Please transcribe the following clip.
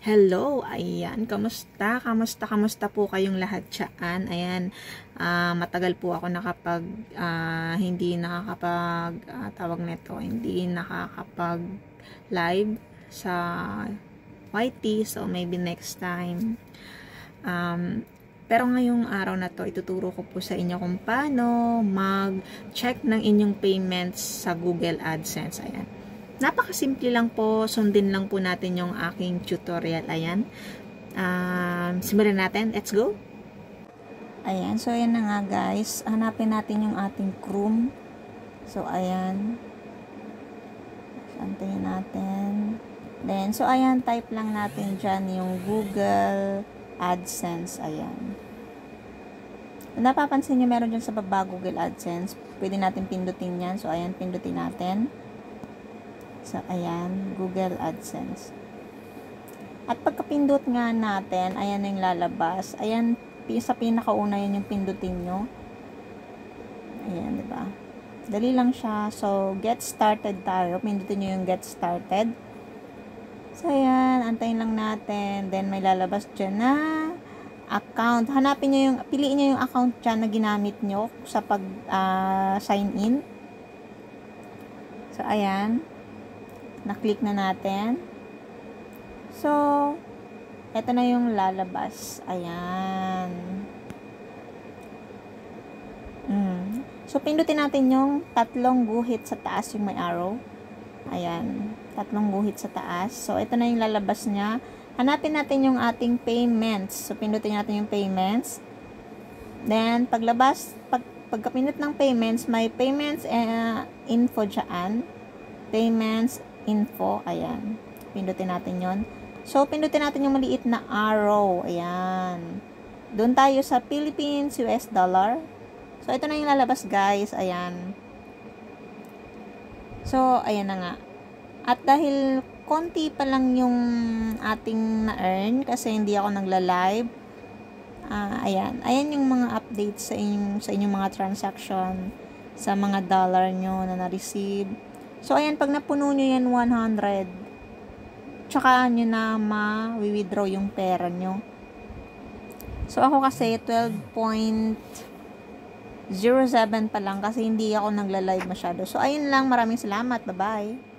Hello, ayan, kamusta? Kamusta po kayong lahat dyan? Ayan, matagal po ako hindi nakakapag, tawag nito, hindi nakakapag live sa YT, so maybe next time. Pero ngayong araw na to, ituturo ko po sa inyo kung paano mag-check ng inyong payments sa Google AdSense. Ayan. Napakasimple lang po, sundin lang po natin yung aking tutorial. Ayan. Simulan natin. Let's go. Ayan. So, ayan na nga guys. Hanapin natin yung ating Chrome. So, ayan. Antayin natin. Then, so, ayan. Type lang natin dyan yung Google AdSense. Ayan. Napapansin nyo, meron dyan sa baba Google AdSense. Pwede natin pindutin yan. So, ayan. Pindutin natin. So, ayan, Google AdSense. At pagkapindot nga natin, ayan na yung lalabas. Ayan, sa pinakauna yan yung pindutin nyo. Ayan, diba? Dali lang siya. So, get started tayo. Pindutin nyo yung get started. So, ayan, antayin lang natin. Then, may lalabas dyan na account. Hanapin nyo yung, piliin nyo yung account dyan na ginamit nyo sa pag-sign in. So, ayan. Na-click na natin. So, eto na yung lalabas. Ayan. So, pindutin natin yung tatlong guhit sa taas, yung may arrow. Ayan. Tatlong guhit sa taas. So, ito na yung lalabas niya. Hanapin natin yung ating payments. So, pindutin natin yung payments. Then, pagkapindot ng payments, may payments info dyan. Payments info, ayan. Pindutin natin yon. So, pindutin natin yung maliit na arrow. Ayan. Doon tayo sa Philippines, US dollar. So, ito na yung lalabas, guys. Ayan. So, ayan na nga. At dahil konti pa lang yung ating na-earn, kasi hindi ako nagla-live, ayan. Ayan yung mga updates sa inyong mga transaction, sa mga dollar nyo na na-receive. So, ayan, pag napuno nyo yan 100, tsaka nyo na ma-withdraw yung pera nyo. So, ako kasi 12.07 pa lang kasi hindi ako nagla-live masyado. So, ayun lang. Maraming salamat. Bye-bye.